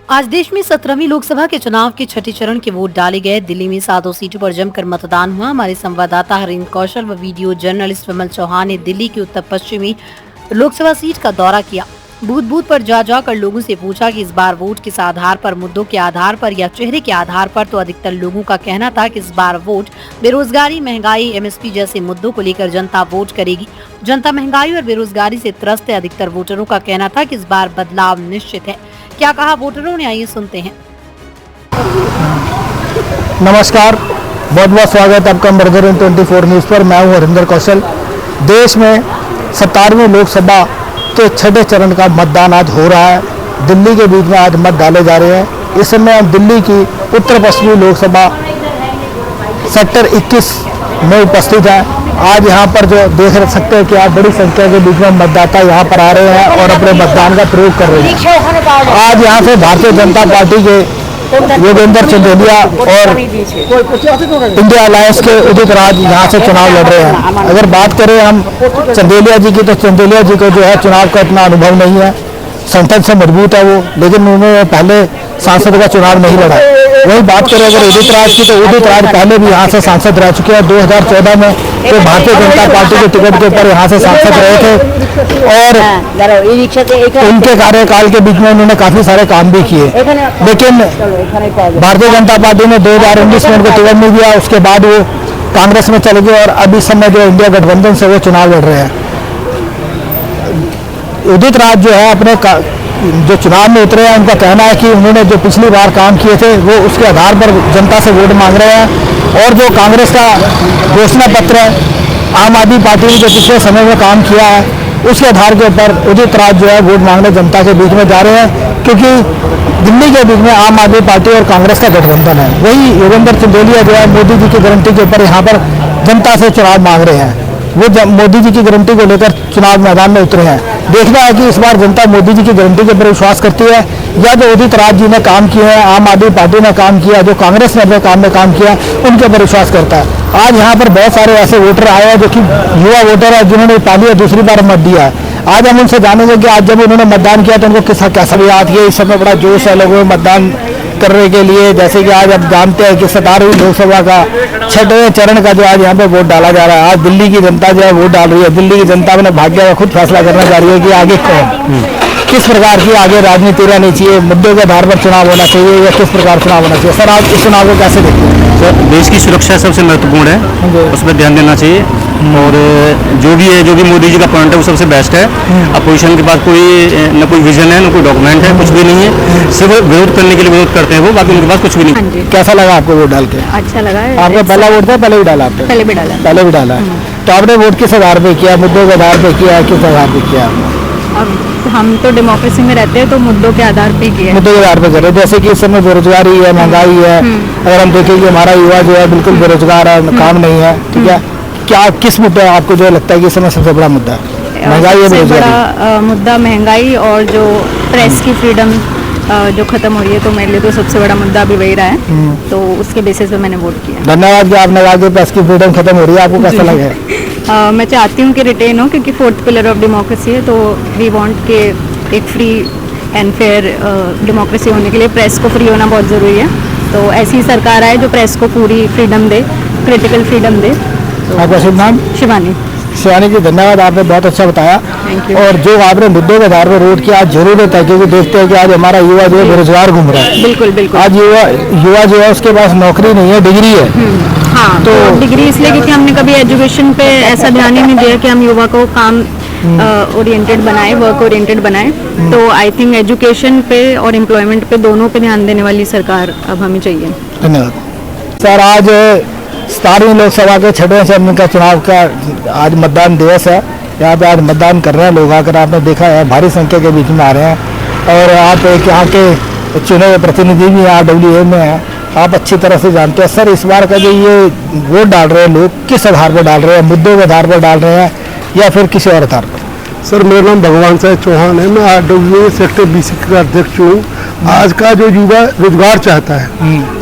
आज देश में 17वीं लोकसभा के चुनाव के छठे चरण के वोट डाले गए। दिल्ली में 7 सीटों पर जमकर मतदान हुआ। हमारे संवाददाता हरिंद्र कौशल व वीडियो जर्नलिस्ट विमल चौहान ने दिल्ली की उत्तर पश्चिमी लोकसभा सीट का दौरा किया। बूथ बूथ पर जाकर लोगों से पूछा कि इस बार वोट किस आधार पर, मुद्दों के आधार पर या चेहरे के आधार पर। तो अधिकतर लोगों का कहना था कि इस बार वोट बेरोजगारी, महंगाई, एमएसपी जैसे मुद्दों को लेकर जनता वोट करेगी। जनता महंगाई और बेरोजगारी से त्रस्त है। अधिकतर वोटरों का कहना था कि इस बार बदलाव निश्चित है। क्या कहा वोटरों ने, आइए सुनते हैं। नमस्कार, बहुत बहुत स्वागत है आपका मर्दरन 24 न्यूज़ पर। मैं हूं हरिंद्र कौशल। देश में 17वीं लोकसभा के छठे चरण का मतदान आज हो रहा है। दिल्ली के बीच में आज मत डाले जा रहे हैं। इस समय हम दिल्ली की उत्तर पश्चिमी लोकसभा सेक्टर 21 में उपस्थित हैं। आज यहाँ पर जो देख सकते हैं कि आप बड़ी संख्या के बीच में मतदाता यहाँ पर आ रहे हैं और अपने मतदान का प्रयोग कर रहे हैं। आज यहाँ से भारतीय जनता पार्टी के योगेंद्र चंदेलिया और इंडिया अलायंस के उदित राज यहाँ से चुनाव लड़ रहे हैं। अगर बात करें हम चंदेलिया जी की, तो चंदेलिया जी को जो है चुनाव का इतना अनुभव नहीं है, संगठन से मजबूत है वो, लेकिन उन्होंने पहले सांसद का चुनाव नहीं लड़ा। वही बात करें अगर उदित राज की, तो उदित राज पहले भी यहाँ से सांसद रह चुके हैं। 2014 में तो भारतीय जनता पार्टी के टिकट के ऊपर यहाँ से सांसद रहे थे और उनके कार्यकाल के बीच में उन्होंने काफी सारे काम भी किए। लेकिन भारतीय जनता पार्टी ने 2019 में उनको टिकट नहीं दिया। उसके बाद वो कांग्रेस में चले गए और अभी समय जो इंडिया गठबंधन से वो चुनाव लड़ रहे हैं। उदित राज जो है अपने जो चुनाव में उतरे हैं, उनका कहना है कि उन्होंने जो पिछली बार काम किए थे वो उसके आधार पर जनता से वोट मांग रहे हैं। और जो कांग्रेस का घोषणा पत्र है, आम आदमी पार्टी ने जो पिछले समय में काम किया है, उसके आधार के ऊपर उदित राज जो है वोट मांगने जनता के बीच में जा रहे हैं, क्योंकि दिल्ली के बीच में आम आदमी पार्टी और कांग्रेस का गठबंधन है। वही योगेंद्र चंदेलिया जो है मोदी जी की गारंटी के ऊपर यहाँ पर जनता से चुनाव मांग रहे हैं। वो मोदी जी की गारंटी को लेकर चुनाव मैदान में उतरे हैं। देखना है कि इस बार जनता मोदी जी की गारंटी के ऊपर विश्वास करती है या जो उदित राज जी ने काम किए हैं, आम आदमी पार्टी ने काम किया, जो कांग्रेस ने अपने काम में काम किया, उनके ऊपर विश्वास करता है। आज यहाँ पर बहुत सारे ऐसे वोटर आए हैं जो कि युवा वोटर है, जिन्होंने पहली या दूसरी बार मत दिया है। आज हम उनसे जानेंगे कि आज जब उन्होंने मतदान किया तो उनको कैसा याद किया। इस समय बड़ा जोश है लोगों में मतदान करने के लिए। जैसे कि आज आप जानते हैं कि 17वीं लोकसभा का छठवें चरण का जो आज यहाँ पे वोट डाला जा रहा है। आज दिल्ली की जनता जो है वोट डाल रही है। दिल्ली की जनता अपने भाग्य का खुद फैसला करना चाह रही है कि आगे कौन किस प्रकार की आगे राजनीति रहनी चाहिए, मुद्दों के आधार पर चुनाव होना चाहिए या किस प्रकार चुनाव होना चाहिए। सर, आप इस चुनाव को कैसे देखते हैं? सर, देश की सुरक्षा सबसे महत्वपूर्ण है, उस पर ध्यान देना चाहिए। और जो भी मोदी जी का पॉइंट है वो सबसे बेस्ट है। अपोजिशन के पास न कोई विजन है, न कोई डॉक्यूमेंट है, कुछ भी नहीं है। सिर्फ विरोध करने के लिए विरोध करते हैं वो, बाकी उनके पास कुछ भी नहीं। कैसा लगा आपको वोट डाल के? अच्छा लगा। आपका पहला वोट था? पहले भी डाला आपने? पहले भी डाला। पहले भी डाला है। तो आपने वोट किस आधार पे किया? मुद्दों के आधार पे किया, किस आधार पे किया? अब हम तो डेमोक्रेसी में रहते हैं, तो मुद्दों के आधार पे किया। मुद्दों के आधार पे कर रहे हैं। जैसे कि इस समय बेरोजगारी है, महंगाई है। अगर हम देखें कि हमारा युवा जो है बिल्कुल बेरोजगार है, काम नहीं है, ठीक है। क्या किस मुद्दे आपको जो लगता है कि इस समय सबसे बड़ा मुद्दा है? महंगाई है, सबसे बड़ा मुद्दा महंगाई और जो प्रेस की फ्रीडम जो खत्म हो रही है, तो मेरे लिए तो सबसे बड़ा मुद्दा अभी वही रहा है। तो उसके बेसिस पे मैंने वोट किया। धन्यवाद कि आपने कहा कि प्रेस की फ्रीडम खत्म हो रही है। आपको कैसा लगा? मैं चाहती हूँ कि रिटेन हो, क्योंकि 4th पिलर ऑफ डेमोक्रेसी है। तो वी वांट के एक फ्री एंड फेयर डेमोक्रेसी होने के लिए प्रेस को फ्री होना बहुत ज़रूरी है। तो ऐसी सरकार आए जो प्रेस को पूरी फ्रीडम दे, क्रिटिकल फ्रीडम दे। आपका शुभ नाम? शिवानी। शिवानी जी, धन्यवाद, आपने बहुत अच्छा बताया। और जो आपने मुद्दों के आधार पर वोट किया, आज जरूरत है, क्योंकि देखते हैं कि आज हमारा युवा जो है बेरोजगार घूम रहा है। बिल्कुल बिल्कुल। आज युवा जो है उसके पास नौकरी नहीं है, डिग्री है। हाँ, तो डिग्री इसलिए क्योंकि हमने कभी एजुकेशन पे ऐसा ध्यान ही नहीं दिया कि हम युवा को काम ओरिएंटेड बनाए, वर्क ओरिएंटेड बनाए। तो आई थिंक एजुकेशन पे और एम्प्लॉयमेंट पे, दोनों पे ध्यान देने वाली सरकार अब हमें चाहिए। धन्यवाद। सर, आज 17वीं लोकसभा के छठवें चरण का चुनाव का आज मतदान दिवस है। यहाँ पे आज मतदान कर रहे हैं लोग आकर। आपने देखा है भारी संख्या के बीच में आ रहे हैं और आप एक यहाँ के चुने हुए प्रतिनिधि भी यहाँ WA में हैं। आप अच्छी तरह से जानते हैं। सर, इस बार का जो ये वोट डाल रहे हैं लोग, किस आधार पर डाल रहे हैं? मुद्दों के आधार पर डाल रहे हैं या फिर किसी और आधार पर? सर, मेरा नाम भगवान साहब चौहान है। मैं RWA सेक्टर 20 का अध्यक्ष हूँ आज का जो युवा रोजगार चाहता है,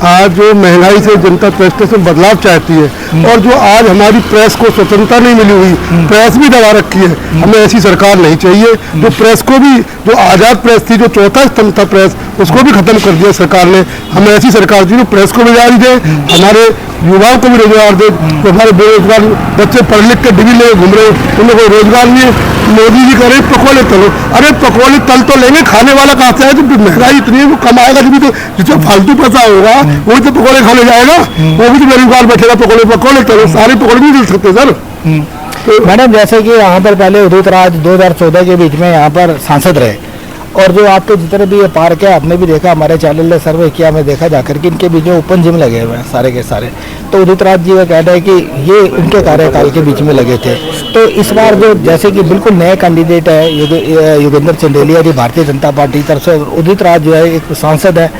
आज जो महंगाई से जनता ट्रस्ट में बदलाव चाहती है, और जो आज हमारी प्रेस को स्वतंत्रता नहीं मिली हुई, प्रेस भी दबा रखी है, हमें ऐसी सरकार नहीं चाहिए। जो प्रेस को भी, जो आज़ाद प्रेस थी, जो चौथा स्तंभ था प्रेस, उसको भी खत्म कर दिया सरकार ने। हमें ऐसी सरकार चाहिए जो प्रेस को भी जारी दे, हमारे युवाओं को भी रोजगार दे। तो हमारे बेरोजगार बच्चे पढ़ लिख के डिग्री ले घूम रहे, उन्हें कोई रोजगार नहीं है। मोदी जी कह रहे पकौड़े तलो, अरे पकौड़े तल तो लेंगे, खाने वाला कहाँ से है? जब महंगाई इतनी है, वो कमाएगा जब तो, जिससे फालतू पैसा होगा वही तो पकौड़े खाने जाएगा, वो भी तो बेरोजगार बैठेगा। पकौड़े तलो, सारे पकौड़े नहीं मिल सकते सर। तो मैडम, जैसे कि यहाँ पर पहले उदित राज 2014 के बीच में यहाँ पर सांसद रहे, और जो आपके जितने भी ये पार्क है, आपने भी देखा, हमारे चैनल ने सर्वे किया, मैं देखा जाकर कि इनके बीच में ओपन जिम लगे हुए हैं सारे के सारे। तो उदित राज जी का कहना है कि ये उनके कार्यकाल के बीच में लगे थे। तो इस बार जो जैसे कि बिल्कुल नए कैंडिडेट है योगेंद्र चंदेलिया जी, भारतीय जनता पार्टी की तरफ से, उदित राज जो है एक सांसद है,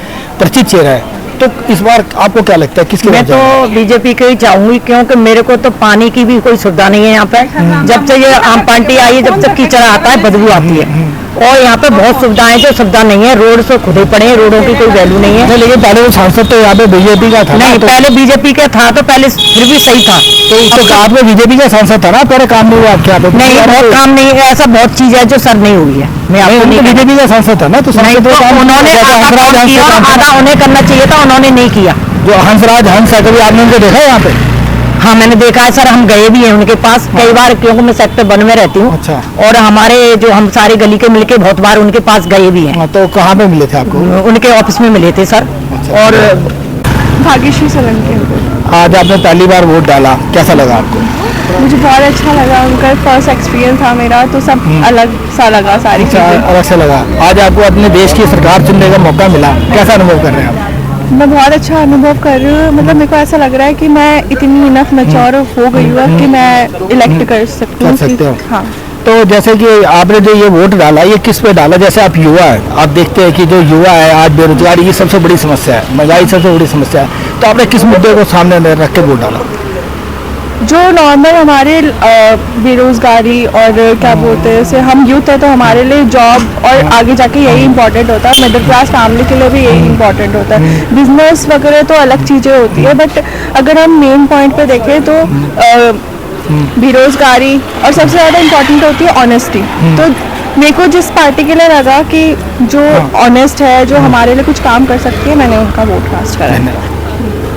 परिचित चेहरा है, तो इस बार आपको क्या लगता है किसके? मैं तो बीजेपी के ही चाहूंगी, क्योंकि मेरे को तो पानी की भी कोई सुविधा नहीं है यहाँ पे। जब से ये आम पार्टी आई है, जब से कीचड़ आता है, बदबू आती है, और यहाँ पे बहुत सुविधाएं जो सुविधा नहीं है, रोड से खुदे पड़े हैं, रोडों की कोई वैल्यू नहीं है। लेकिन पहले वो सांसद तो यहाँ पे बीजेपी का था। नहीं, पहले बीजेपी का था, तो पहले फिर भी सही था। तो आप में बीजेपी का सांसद था ना, पहले काम नहीं हुआ आपके यहाँ पे? नहीं, बहुत काम नहीं है, ऐसा बहुत चीज है जो सर नहीं हुई है। मैं आपको नहीं, बीजेपी का सांसद था ना, तो नहीं, तो उन्होंने आधा उन्हें करना चाहिए था, उन्होंने नहीं किया। जो हंसराज हंस है, कभी आपने उनको देखा है यहाँ पे? हाँ, मैंने देखा है सर, हम गए भी हैं उनके पास कई बार, क्योंकि मैं सेक्टर 1 में रहती हूँ। अच्छा। और हमारे जो हम सारे गली के मिलके बहुत बार उनके पास गए भी हैं। तो कहाँ पे मिले थे आपको? उनके ऑफिस में मिले थे सर। अच्छा। और भाग्यश्री सोलंकी। आज आपने पहली बार वोट डाला, कैसा लगा आपको? मुझे बहुत अच्छा लगा, उनका फर्स्ट एक्सपीरियंस था मेरा, तो सब अलग सा लगा, सारी चीज़ें अलग से लगा। आज आपको अपने देश की सरकार चुनने का मौका मिला, कैसा अनुभव कर रहे हैं आप? मैं बहुत अच्छा अनुभव कर रही हूँ। मतलब मेरे को ऐसा लग रहा है कि मैं इतनी इनफ मैच्योर हो गई हूँ कि मैं इलेक्ट कर सकती हूँ। हाँ। तो जैसे कि आपने जो ये वोट डाला, ये किस पे डाला? जैसे आप युवा है, आप देखते हैं कि जो युवा है आज बेरोजगारी, ये सबसे बड़ी समस्या है, महंगाई सबसे बड़ी समस्या है, तो आपने किस मुद्दे को सामने रख के वोट डाला? जो नॉर्मल हमारे बेरोजगारी और क्या बोलते हैं जैसे हम यूथ है, तो हमारे लिए जॉब और आगे जाके यही इंपॉर्टेंट होता है। मिडिल क्लास फैमिली के लिए भी यही इंपॉर्टेंट होता है। बिजनेस वगैरह तो अलग चीज़ें होती है, बट अगर हम मेन पॉइंट पे देखें तो बेरोजगारी, और सबसे ज़्यादा इम्पोर्टेंट होती है ऑनेस्टी। तो मेरे को जिस पार्टी के लिए लगा कि जो ऑनेस्ट है, जो हमारे लिए कुछ काम कर सकती है, मैंने उनका वोट कास्ट करा है।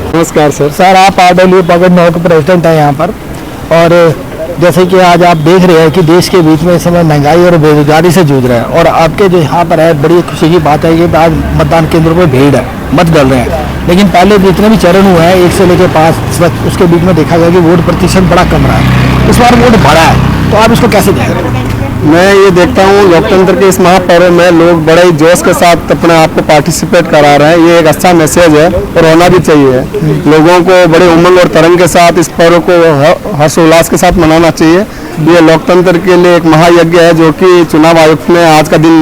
नमस्कार सर। सर, आप RW पकड़ 9 के प्रेसिडेंट हैं यहाँ पर, और जैसे कि आज आप देख रहे हैं कि देश के बीच में इस समय महंगाई और बेरोजगारी से जूझ रहे हैं, और आपके जो यहाँ पर है, बड़ी खुशी की बात है कि आज मतदान केंद्रों पर भीड़ है, मत डाल रहे हैं। लेकिन पहले जितने भी चरण हुए हैं 1 से लेकर 5 तक, उसके बीच में देखा गया कि वोट प्रतिशत बड़ा कम रहा है। इस बार वोट बढ़ा है, तो आप इसको कैसे देख रहे हैं? मैं ये देखता हूँ लोकतंत्र के इस महापर्व में लोग बड़े ही जोश के साथ अपने आप को पार्टिसिपेट करा रहे हैं। ये एक अच्छा मैसेज है और होना भी चाहिए। लोगों को बड़े उमंग और तरंग के साथ इस पर्व को हर्षोल्लास के साथ मनाना चाहिए। ये लोकतंत्र के लिए एक महायज्ञ है जो कि चुनाव आयोग ने आज का दिन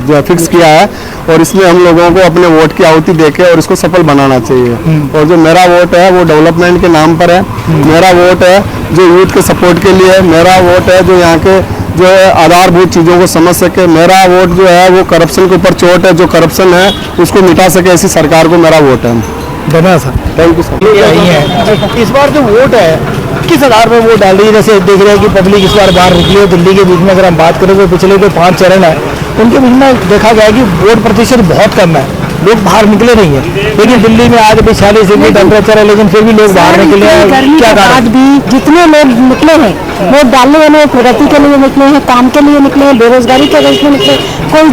जो फिक्स किया है, और इसमें हम लोगों को अपने वोट की आहुति देके और इसको सफल बनाना चाहिए। और जो मेरा वोट है वो डेवलपमेंट के नाम पर है, मेरा वोट है जो यूथ के सपोर्ट के लिए है, मेरा वोट है जो यहाँ के जो आधारभूत चीज़ों को समझ सके, मेरा वोट जो है वो करप्शन के ऊपर चोट है, जो करप्शन है उसको मिटा सके, ऐसी सरकार को मेरा वोट है। धन्यवाद सर। Thank you sir. इस बार जो वोट है किस आधार पर वोट डाल रही है? जैसे देख रहे हैं कि पब्लिक इस बार बाहर निकली है। दिल्ली के बीच में अगर हम बात करें तो पिछले जो 5 चरण है उनके बीच में देखा गया कि वोट प्रतिशत बहुत कम है, लोग बाहर निकले नहीं है। लेकिन दिल्ली में आज भी 46 डिग्री टेम्परेचर है, लेकिन फिर भी लोग बाहर निकले हैं। क्या बाद भी जितने लोग निकले हैं वोट डालने वाले प्रगति के लिए निकले हैं, काम के लिए निकले हैं, बेरोजगारी के वजह से निकले, कोई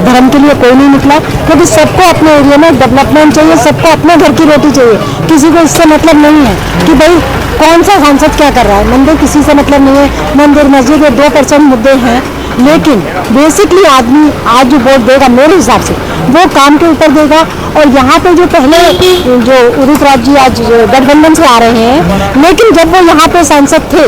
धर्म के लिए कोई नहीं निकला, क्योंकि सबको अपने एरिया में डेवलपमेंट चाहिए, सबको अपने घर की रोटी चाहिए। किसी को इससे मतलब नहीं है कि भाई कौन सा सांसद क्या कर रहा है, मंदिर किसी से मतलब नहीं है। मंदिर मस्जिद में 2% मुद्दे हैं, लेकिन बेसिकली आदमी आज जो वोट देगा मेरे हिसाब से वो काम के ऊपर देगा। और यहाँ पे जो पहले जो उदित राज जी आज गठबंधन से आ रहे हैं, लेकिन जब वो यहाँ पे सांसद थे,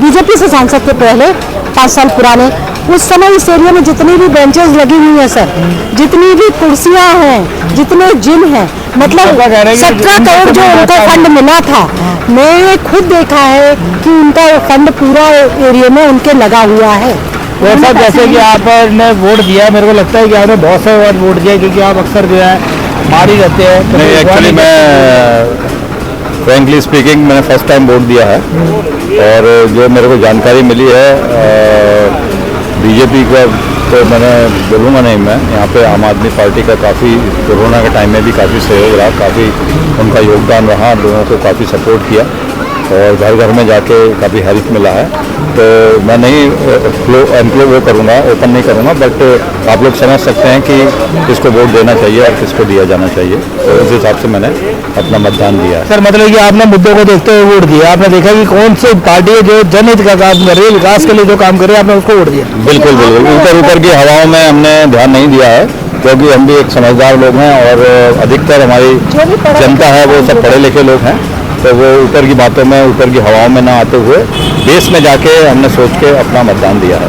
बीजेपी से सांसद थे पहले 5 साल पुराने, उस समय इस एरिया में जितनी भी बेंचेस लगी हुई हैं सर, जितनी भी कुर्सियाँ हैं, जितने जिम हैं, मतलब 17 करोड़ जो उनका फंड मिला था, मैंने खुद देखा है कि उनका फंड पूरा एरिया में उनके लगा हुआ है। और साहब जैसे कि आपने वोट दिया है, मेरे को लगता है कि आपने बहुत सारे बार वोट दिया, क्योंकि आप अक्सर जो है बाहर ही रहते हैं। नहीं, एक्चुअली मैं फ्रेंकली स्पीकिंग मैंने फर्स्ट टाइम वोट दिया है, और जो मेरे को जानकारी मिली है बीजेपी का, तो मैंने बोलूँगा नहीं, मैं यहाँ पे आम आदमी पार्टी का काफ़ी कोरोना के टाइम में भी काफ़ी सहयोग रहा, काफ़ी उनका योगदान रहा, लोगों को काफ़ी सपोर्ट किया और घर घर में जाके काफ़ी हेल्प मिला है। तो मैं नहीं वो करूँगा, ओपन नहीं करूँगा, बट आप लोग समझ सकते हैं कि किसको वोट देना चाहिए और किसको दिया जाना चाहिए, तो उस हिसाब से मैंने अपना मतदान दिया है। सर मतलब कि आपने मुद्दों को देखते हुए वोट दिया, आपने देखा कि कौन सी पार्टी है जो जनहित का काम कर रही है, विकास के लिए जो काम कर रही है, आपने उसको वोट दिया? बिल्कुल बिल्कुल, ऊपर की हवाओं में हमने ध्यान नहीं दिया है, क्योंकि हम भी एक समझदार लोग हैं और अधिकतर हमारी जनता है वो सब पढ़े लिखे लोग हैं, तो वो ऊपर की बातों में, ऊपर की हवाओं में ना आते हुए देश में जाके हमने सोच के अपना मतदान दिया है।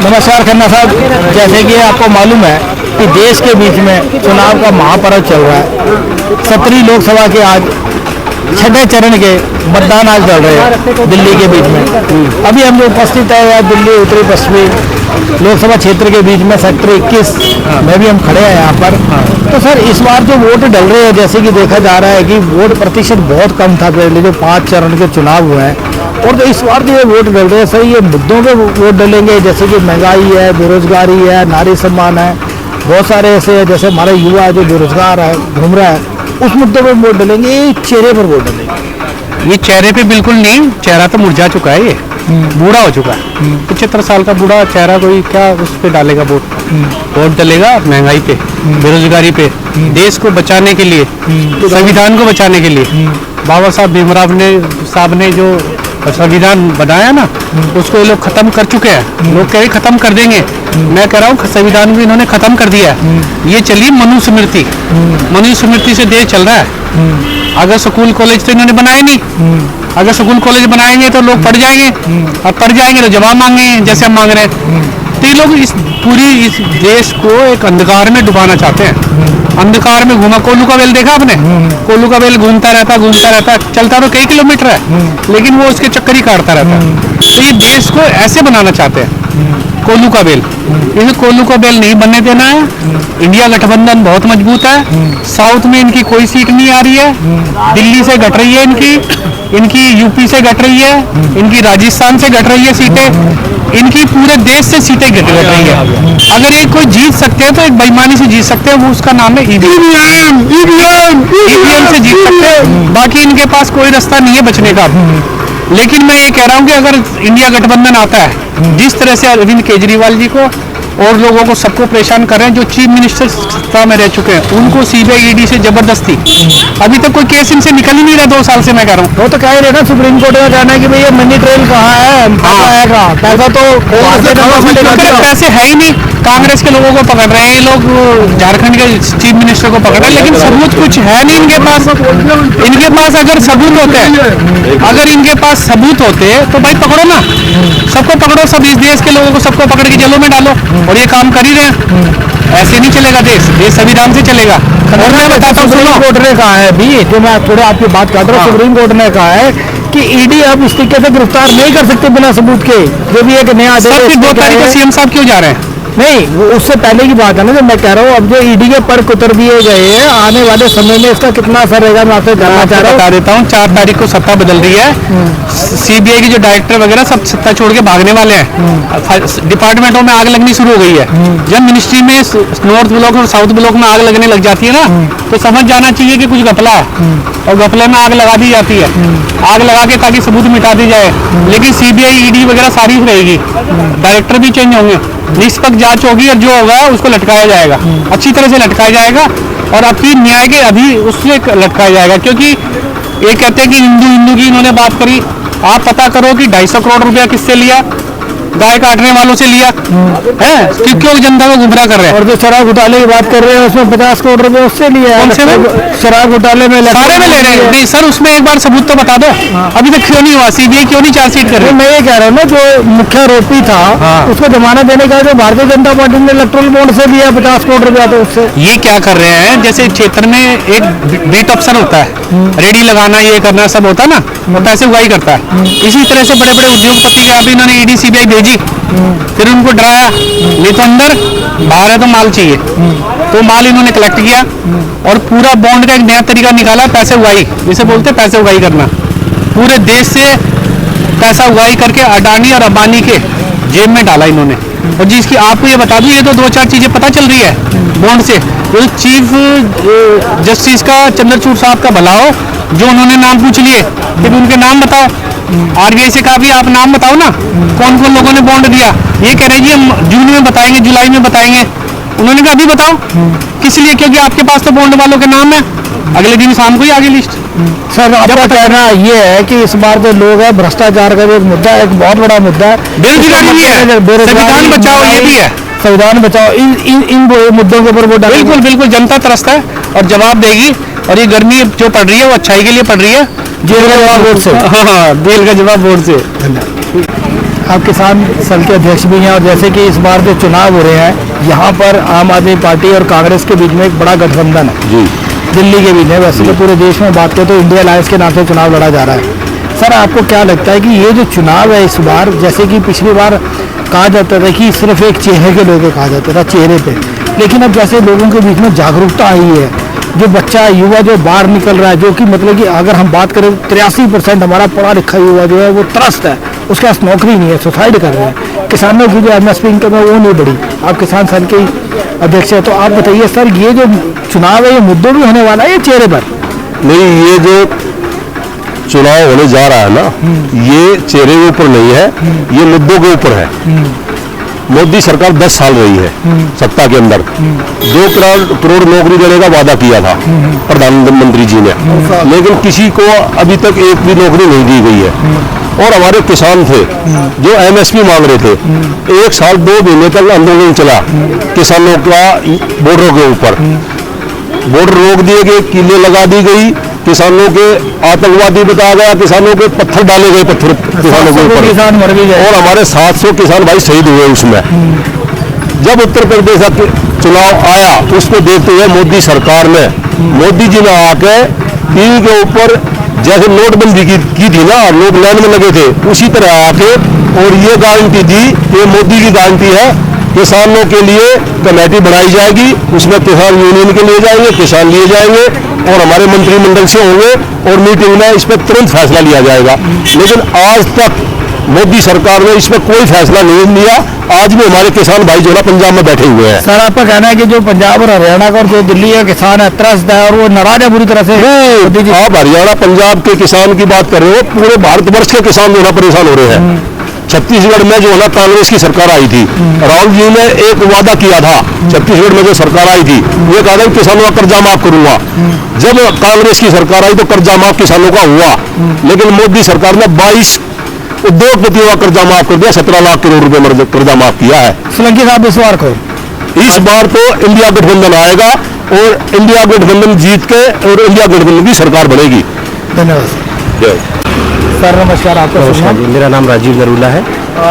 नमस्कार खन्ना साहब, जैसे कि आपको मालूम है कि देश के बीच में चुनाव का महापर्व चल रहा है। 17वीं लोकसभा के आज छठे चरण के मतदान आज चल रहे हैं दिल्ली के बीच में। अभी हम जो उपस्थित है दिल्ली उत्तरी पश्चिमी लोकसभा क्षेत्र के बीच में सेक्टर 21 में भी हम खड़े हैं यहाँ पर। तो सर इस बार जो वोट डल रहे हैं, जैसे कि देखा जा रहा है कि वोट प्रतिशत बहुत कम था पहले जो 5 चरण के चुनाव हुए हैं, और तो इस बार जो ये वोट डल रहे हैं सर, ये मुद्दों पे वोट डलेंगे, जैसे कि महंगाई है, बेरोजगारी है, नारी सम्मान है, बहुत सारे ऐसे जैसे हमारा युवा जो बेरोजगार है, घूम रहा है, उस मुद्दों पर वोट डलेंगे, ये चेहरे पर वोट डलेंगे? ये चेहरे पे बिल्कुल नहीं, चेहरा तो मुरझा चुका है, ये बूढ़ा हो चुका है। 75 साल का बूढ़ा चेहरा कोई क्या उस पे डालेगा वोट? वोट डलेगा महंगाई पे, बेरोजगारी पे, देश को बचाने के लिए, संविधान को बचाने के लिए। बाबा साहब भीमराव साहब ने जो संविधान बनाया ना, उसको ये लोग खत्म कर चुके हैं। लोग कह रहे खत्म कर देंगे, मैं कह रहा हूँ संविधान को इन्होंने खत्म कर दिया है। ये चली मनुस्मृति, मनुस्मृति से देश चल रहा है। अगर स्कूल कॉलेज तो इन्होंने बनाए नहीं, अगर स्कूल कॉलेज बनाएंगे तो लोग पढ़ जाएंगे, और पढ़ जाएंगे तो जवाब मांगेंगे जैसे हम मांग रहे हैं। तो ये लोग इस देश को एक अंधकार में डुबाना चाहते हैं। अंधकार में घूमा, कोल्लू का बेल देखा आपने? कोल्लू का बेल घूमता रहता, चलता तो कई किलोमीटर है, लेकिन वो उसके चक्कर ही काटता रहता है। तो ये देश को ऐसे बनाना चाहते हैं, कोल्लू का बेल। इन्हें कोल्लू का बेल नहीं बनने देना है। इंडिया गठबंधन बहुत मजबूत है, साउथ में इनकी कोई सीट नहीं आ रही है, दिल्ली से घट रही है इनकी यूपी से घट रही है, इनकी राजस्थान से घट रही है सीटें, इनकी पूरे देश से सीटें घट रही है। अगर ये कोई जीत सकते हैं तो एक बेईमानी से जीत सकते हैं, वो उसका नाम है ईवीएम से जीत सकते हैं, बाकी इनके पास कोई रास्ता नहीं है बचने का। लेकिन मैं ये कह रहा हूँ कि अगर इंडिया गठबंधन आता है, जिस तरह से अरविंद केजरीवाल जी को और लोगों को सबको परेशान कर रहे हैं, जो चीफ मिनिस्टर सत्ता में रह चुके हैं, उनको सीबीआई ईडी से जबरदस्ती, अभी तक कोई केस इनसे निकल ही नहीं रहा 2 साल से। मैं कह रहा हूँ वो तो कह रहे ना सुप्रीम कोर्ट में जाना है कि भाई ये मनी ट्रेल कहाँ है, पैसा तो पैसे है ही नहीं। कांग्रेस के लोगों को पकड़ रहे हैं ये लोग, झारखंड के चीफ मिनिस्टर को पकड़ रहे हैं, लेकिन सबूत कुछ है नहीं इनके पास। इनके पास अगर सबूत होते, अगर इनके पास सबूत होते तो भाई पकड़ो ना, सबको पकड़ो, सब इस देश के लोगों को सबको पकड़ के जेलों में डालो, और ये काम कर ही रहे हैं। ऐसे नहीं चलेगा देश संविधान से चलेगा। और मैं बताता हूँ, सुप्रीम कोर्ट ने कहा है अभी, जो मैं थोड़ा आपकी बात कर रहा हूँ, सुप्रीम कोर्ट ने कहा है कि ईडी अब इस तरीके से गिरफ्तार नहीं कर सकते बिना सबूत के, जो भी एक नया आदेश है। 2 तारीख को सीएम साहब क्यों जा रहे हैं? नहीं, वो उससे पहले की बात है ना, जो मैं कह रहा हूँ, अब जो ईडी के पर्क उतर दिए गए हैं, आने वाले समय में इसका कितना असर रहेगा, मैं आपसे जानना चाह रहा हूँ। बता देता हूँ, 4 तारीख को सत्ता बदल रही है, सीबीआई के जो डायरेक्टर वगैरह सब सत्ता छोड़ के भागने वाले हैं, डिपार्टमेंटों में आग लगनी शुरू हो गई है। जब मिनिस्ट्री में नॉर्थ ब्लॉक और साउथ ब्लॉक में आग लगने लग जाती है ना, तो समझ जाना चाहिए कि कुछ घपला है, और घपले में आग लगा दी जाती है, आग लगा के ताकि सबूत मिटा दी जाए। लेकिन सीबीआई ईडी वगैरह सारी रहेगी, डायरेक्टर भी चेंज होंगे, निष्पक्ष जांच होगी, और जो होगा उसको लटकाया जाएगा, अच्छी तरह से लटकाया जाएगा, और आपकी न्याय के अभी उससे लटकाया जाएगा। क्योंकि ये कहते हैं कि हिंदू की इन्होंने बात करी, आप पता करो कि 250 करोड़ रुपया किससे लिया, गाय काटने वालों से लिया है, क्यों जनता को गुमराह कर रहे हैं। और जो शराब घोटाले की बात कर रहे हैं, उसमें 50 करोड़ रुपए उससे लिया है, शराब घोटाले में सारे में ले रहे हैं। नहीं सर, उसमें एक बार सबूत तो बता दो, अभी तक क्यों नहीं हुआ? सीबीआई क्यों नहीं चार्जशीट कर रही? मैं ये कह रहा हूँ ना, जो मुख्य आरोपी था उसको जमानत देने का जो भारतीय जनता पार्टी ने इलेक्ट्रल बॉन्ड से लिया 50 करोड़ रुपया, तो उससे ये क्या कर रहे हैं, जैसे क्षेत्र में एक बीट अफसर होता है, रेडी लगाना, ये करना सब होता ना, वो पैसे उगाही करता है। इसी तरह से बड़े बड़े उद्योगपति के यहाँ भी इन्होंने ईडी सीबीआई भेजी, फिर उनको डराया, नहीं तो अंदर, बाहर है तो माल चाहिए, तो माल इन्होंने कलेक्ट किया और पूरा बॉन्ड का एक नया तरीका निकाला, पैसे उगाही, जिसे बोलते हैं पैसे उगाही करना। पूरे देश से पैसा उगाही करके अडानी और अंबानी के जेब में डाला इन्होंने। और जिसकी आपको ये बता दूं, ये तो 2-4 चीजें पता चल रही है बॉन्ड से। जो चीफ जस्टिस का चंद्रचूड़ साहब का भला हो, जो उन्होंने नाम पूछ लिए कि उनके नाम बताओ। आरबीआई से कहा भी आप नाम बताओ ना, कौन कौन लोगों ने बॉन्ड दिया। ये कह रहे जी हम जून में बताएंगे, जुलाई में बताएंगे। उन्होंने कहा अभी बताओ, किस लिए? क्योंकि आपके पास तो बॉन्ड वालों के नाम है। अगले दिन शाम को ही आगे लिस्ट। सर आपका कहना ये है कि इस बार जो लोग है भ्रष्टाचार का जो एक मुद्दा है, एक बहुत बड़ा मुद्दा है, बेरोजगारी भी है, संविधान बचाओ ये भी है, संविधान बचाओ, इन मुद्दों के ऊपर वोट डालेंगे। बिल्कुल बिल्कुल, जनता त्रस्त है और जवाब देगी। और ये गर्मी जो पड़ रही है वो अच्छाई के लिए पड़ रही है। जेल का जवाब वोट से। हाँ, जेल का जवाब वोट से। आप किसान सेल के अध्यक्ष भी हैं, और जैसे कि इस बार जो चुनाव हो रहे हैं यहाँ पर आम आदमी पार्टी और कांग्रेस के बीच में एक बड़ा गठबंधन है जी, दिल्ली के बीच में। वैसे तो पूरे देश में बात करें तो इंडिया अलायंस के नाम से चुनाव लड़ा जा रहा है। सर आपको क्या लगता है कि ये जो चुनाव है इस बार, जैसे कि पिछली बार कहा जाता था कि सिर्फ एक चेहरे के लोगों कहा जाता था, चेहरे पे, लेकिन अब जैसे लोगों के बीच में जागरूकता आई है, जो बच्चा युवा जो बाहर निकल रहा है, जो कि मतलब कि अगर हम बात करें 83% हमारा पढ़ा लिखा युवा जो है वो त्रस्त है, उसके पास नौकरी नहीं है, सुसाइड कर रहे हैं। किसानों की जो एमएसपी इनकम है वो नहीं बढ़ी। आप किसान सेल के अध्यक्ष है, तो आप बताइए सर, ये जो चुनाव है ये मुद्दों भी होने वाला है, ये चेहरे पर नहीं, ये जो चुनाव होने जा रहा है ना, ये चेहरे के ऊपर नहीं है, ये मुद्दों के ऊपर है। मोदी सरकार 10 साल रही है सत्ता के अंदर, 2 करोड़ नौकरी देने का वादा किया था प्रधानमंत्री जी ने, लेकिन किसी को अभी तक एक भी नौकरी नहीं दी गई है। और हमारे किसान थे जो एमएसपी मांग रहे थे, 1 साल 2 महीने तक आंदोलन चला किसानों का, बॉर्डरों के ऊपर बॉर्डर रोक दिए गए, किले लगा दी गई, किसानों के आतंकवादी बताया गया, किसानों के पत्थर डाले गए, पत्थर किसानों के ऊपर, किसान मर भी गए और हमारे 700 किसान भाई शहीद हुए उसमें। जब उत्तर प्रदेश का चुनाव आया, उसको देखते हुए मोदी सरकार ने, मोदी जी ने आके टीवी के ऊपर जैसे नोटबंदी की थी ना, लोग लाइन में लगे थे, उसी तरह आके और ये गारंटी दी, ये मोदी की गारंटी है, किसानों के लिए कमेटी बनाई जाएगी, उसमें किसान यूनियन के लिए जाएंगे, किसान लिए जाएंगे और हमारे मंत्रिमंडल से होंगे और मीटिंग में इस पर तुरंत फैसला लिया जाएगा। लेकिन आज तक मोदी सरकार ने इसमें कोई फैसला नहीं लिया। आज भी हमारे किसान भाई जो ना पंजाब में बैठे हुए हैं। सर आपका कहना है कि जो पंजाब और हरियाणा का और जो दिल्ली का किसान है त्रस्त है और वो नाराज है बुरी तरह से। आप हरियाणा पंजाब के किसान की बात कर रहे हो, पूरे भारतवर्ष के किसान जो ना परेशान हो रहे हैं। छत्तीसगढ़ में जो है ना कांग्रेस की सरकार आई थी, राहुल जी ने एक वादा किया था, छत्तीसगढ़ में जो सरकार आई थी, ये कहा था किसानों का कर्जा माफ करूंगा। जब कांग्रेस की सरकार आई तो कर्जा माफ किसानों का हुआ, लेकिन मोदी सरकार ने 22 उद्योगपतियों का कर्जा माफ कर दिया, 17 लाख करोड़ रुपए कर्जा माफ किया है। सोलंकी साहब इस बार तो इंडिया गठबंधन आएगा और इंडिया गठबंधन जीत के और इंडिया गठबंधन की सरकार बनेगी। धन्यवाद सर। नमस्कार, आपका नमस्कार जी, मेरा नाम राजीव नरूला है।